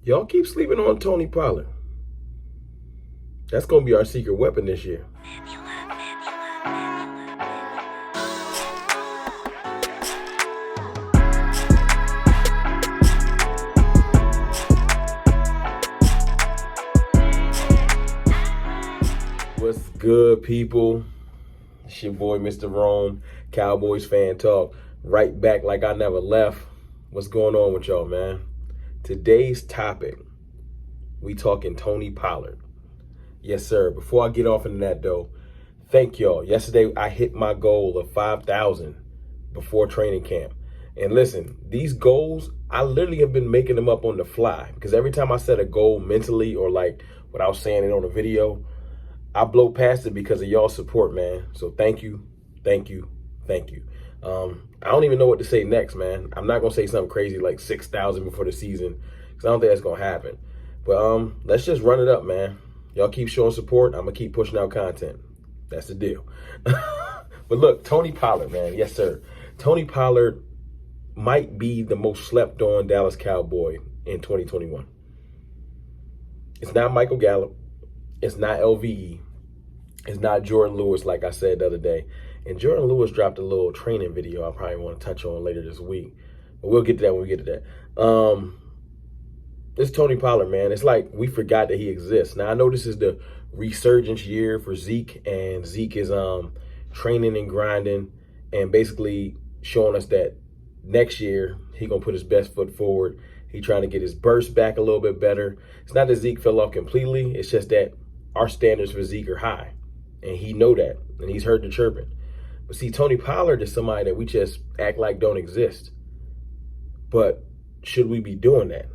Y'all keep sleeping on Tony Pollard. That's going to be our secret weapon this year. What's good, people? It's your boy, Mr. Rome, Cowboys fan talk. Right back like I never left. What's going on with y'all, man? Today's topic, we talking Tony Pollard. Yes, sir. Before I get off into that, though, thank y'all. Yesterday, I hit my goal of 5,000 before training camp. And listen, these goals, I literally have been making them up on the fly. Because every time I set a goal mentally or like without saying it on a video, I blow past it because of y'all support, man. So thank you, thank you, thank you. I don't even know what to say next, man. I'm not going to say something crazy like 6,000 before the season because I don't think that's going to happen. But let's just run it up, man. Y'all keep showing support. I'm going to keep pushing out content. That's the deal. But look, Tony Pollard, man. Yes, sir. Tony Pollard might be the most slept on Dallas Cowboy in 2021. It's not Michael Gallup. It's not LVE. It's not Jordan Lewis, like I said the other day. And Jordan Lewis dropped a little training video I probably want to touch on later this week. But we'll get to that when we get to that. It's Tony Pollard, man. It's like we forgot that he exists. Now, I know this is the resurgence year for Zeke. And Zeke is training and grinding and basically showing us that next year he going to put his best foot forward. He trying to get his burst back a little bit better. It's not that Zeke fell off completely. It's just that our standards for Zeke are high. And he know that. And he's heard the chirping. But see, Tony Pollard is somebody that we just act like don't exist. But should we be doing that?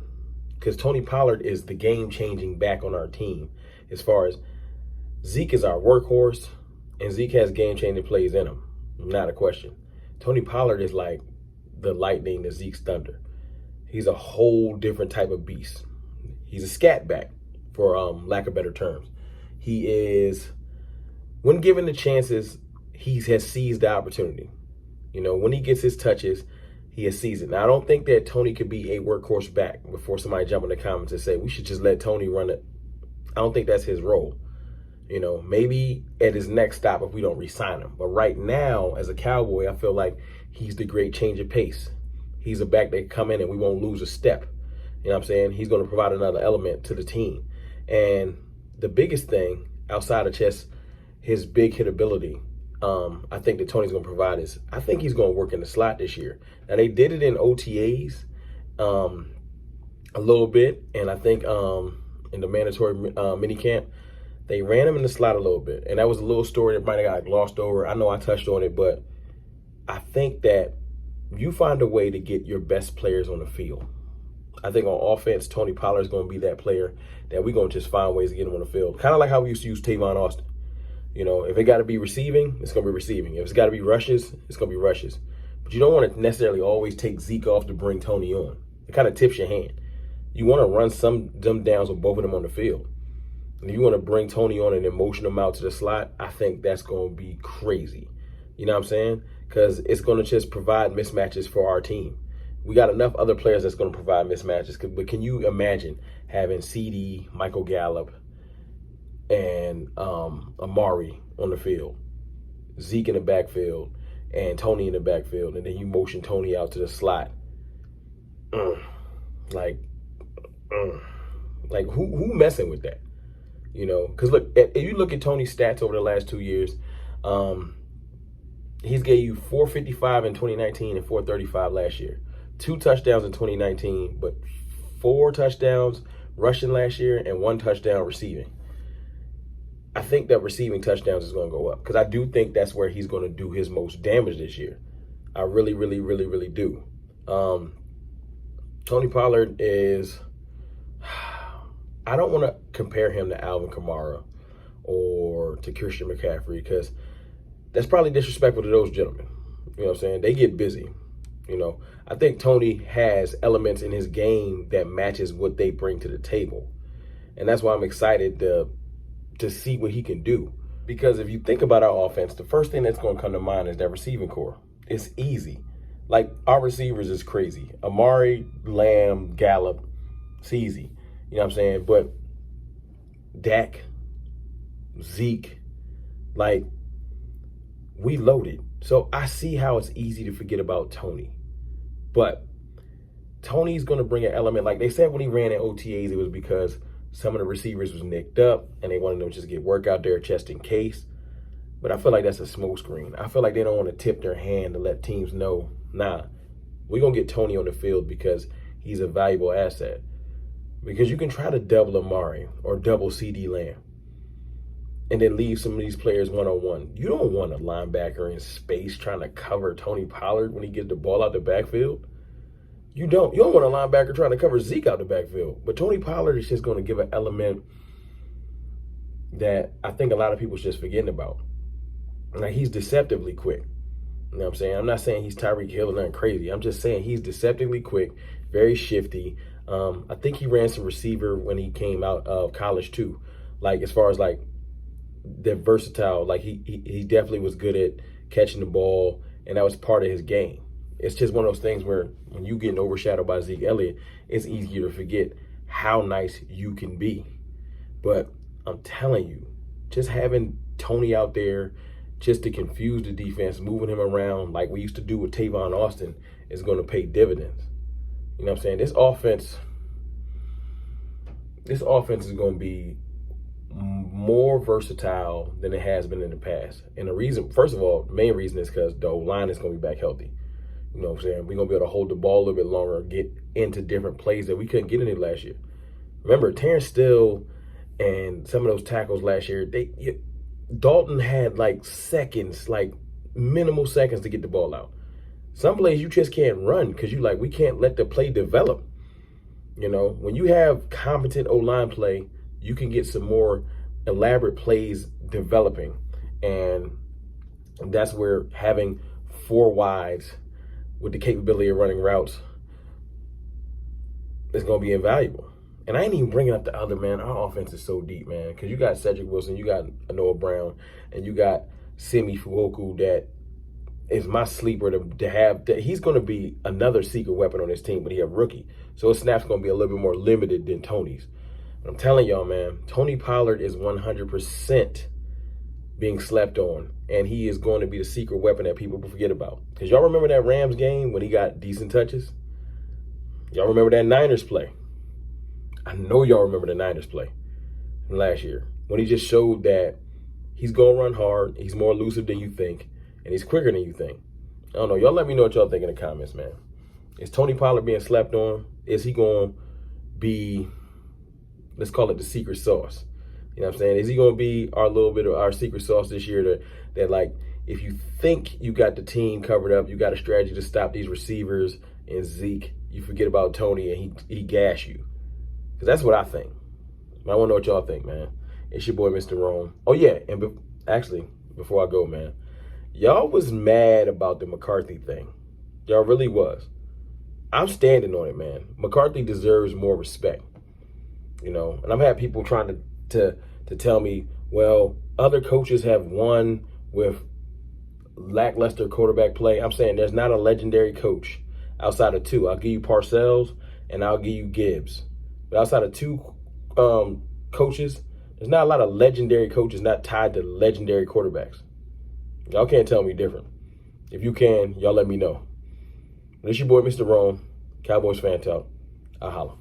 Because Tony Pollard is the game-changing back on our team. As far as Zeke is our workhorse, and Zeke has game-changing plays in him. Not a question. Tony Pollard is like the lightning to Zeke's thunder. He's a whole different type of beast. He's a scat back, for lack of better terms. He is, when given the chances, he has seized the opportunity. You know, when he gets his touches, he has seized it. Now, I don't think that Tony could be a workhorse back before somebody jump in the comments and say, we should just let Tony run it. I don't think that's his role. You know, maybe at his next stop if we don't re-sign him. But right now, as a Cowboy, I feel like he's the great change of pace. He's a back that can come in and we won't lose a step. You know what I'm saying? He's going to provide another element to the team. And the biggest thing outside of just his big hit ability, I think that Tony's going to provide is, I think he's going to work in the slot this year. Now, they did it in OTAs a little bit. And I think in the mandatory minicamp, they ran him in the slot a little bit. And that was a little story that might have got glossed over. I know I touched on it, but I think that you find a way to get your best players on the field. I think on offense, Tony Pollard is going to be that player that we're going to just find ways to get him on the field. Kind of like how we used to use Tavon Austin. You know, if it got to be receiving, it's going to be receiving. If it's got to be rushes, it's going to be rushes. But you don't want to necessarily always take Zeke off to bring Tony on. It kind of tips your hand. You want to run them downs with both of them on the field. And if you want to bring Tony on and emotion him out to the slot, I think that's going to be crazy. You know what I'm saying? Because it's going to just provide mismatches for our team. We got enough other players that's going to provide mismatches. But can you imagine having CD, Michael Gallup, and Amari on the field, Zeke in the backfield, and Tony in the backfield, and then you motion Tony out to the slot? Like who messing with that? You know, because look, if you look at Tony's stats over the last 2 years, he's gave you 455 in 2019 and 435 last year. 2 touchdowns in 2019, but 4 touchdowns rushing last year and 1 touchdown receiving. I think that receiving touchdowns is going to go up because I do think that's where he's going to do his most damage this year. I really, really, really, really do. Tony Pollard is, I don't want to compare him to Alvin Kamara or to Christian McCaffrey because that's probably disrespectful to those gentlemen. You know what I'm saying? They get busy. You know, I think Tony has elements in his game that matches what they bring to the table. And that's why I'm excited to see what he can do. Because if you think about our offense, the first thing that's going to come to mind is that receiving core. It's easy. Like, our receivers is crazy. Amari, Lamb, Gallup, it's easy. You know what I'm saying? But Dak, Zeke, like, we loaded. So I see how it's easy to forget about Tony. But Tony's going to bring an element. Like they said when he ran in OTAs, it was because some of the receivers was nicked up and they wanted them to just get work out there just in case. But I feel like that's a smoke screen. I feel like they don't want to tip their hand to let teams know, nah, we're going to get Tony on the field because he's a valuable asset. Because you can try to double Amari or double CD Lamb and then leave some of these players one-on-one. You don't want a linebacker in space trying to cover Tony Pollard when he gets the ball out the backfield. You don't want a linebacker trying to cover Zeke out the backfield. But Tony Pollard is just going to give an element that I think a lot of people's just forgetting about. Like, he's deceptively quick. You know what I'm saying? I'm not saying he's Tyreek Hill or nothing crazy. I'm just saying he's deceptively quick, very shifty. I think he ran some receiver when he came out of college too. Like, as far as like the versatile, like he definitely was good at catching the ball, and that was part of his game. It's just one of those things where when you getting overshadowed by Zeke Elliott, it's easier to forget how nice you can be. But I'm telling you, just having Tony out there just to confuse the defense, moving him around like we used to do with Tavon Austin is going to pay dividends. You know what I'm saying? This offense is going to be more versatile than it has been in the past. And the reason, first of all, the main reason is because the O-line is going to be back healthy. You know what I'm saying? We're going to be able to hold the ball a little bit longer, get into different plays that we couldn't get into last year. Remember, Terrence Steele and some of those tackles last year, Dalton had like seconds, like minimal seconds to get the ball out. Some plays you just can't run because we can't let the play develop. You know, when you have competent O-line play, you can get some more elaborate plays developing. And that's where having four wides with the capability of running routes is going to be invaluable. And I ain't even bringing up the other, man. Our offense is so deep, man, because you got Cedric Wilson, you got Noah Brown, and you got Simi Fuoku that is my sleeper to have. He's going to be another secret weapon on this team, but he a rookie. So his snap's going to be a little bit more limited than Tony's. But I'm telling y'all, man, Tony Pollard is 100% being slept on, and he is going to be the secret weapon that people forget about. Because y'all remember that Rams game when he got decent touches? Y'all remember that Niners play? I know y'all remember the Niners play from last year when he just showed that he's going to run hard, he's more elusive than you think, and he's quicker than you think. I don't know. Y'all let me know what y'all think in the comments, man. Is Tony Pollard being slept on? Is he going to be, let's call it the secret sauce? You know what I'm saying? Is he going to be our little bit of our secret sauce this year that like, if you think you got the team covered up, you got a strategy to stop these receivers and Zeke, you forget about Tony and he gas you. Because that's what I think. I want to know what y'all think, man. It's your boy, Mr. Rome. Oh, yeah. And actually, before I go, man, y'all was mad about the McCarthy thing. Y'all really was. I'm standing on it, man. McCarthy deserves more respect. You know, and I've had people trying to tell me, well, other coaches have won with lackluster quarterback play. I'm saying there's not a legendary coach outside of two. I'll give you Parcells and I'll give you Gibbs. But outside of two coaches, there's not a lot of legendary coaches not tied to legendary quarterbacks. Y'all can't tell me different. If you can, y'all let me know. But it's your boy, Mr. Rome, Cowboys Fan Talk. I holla.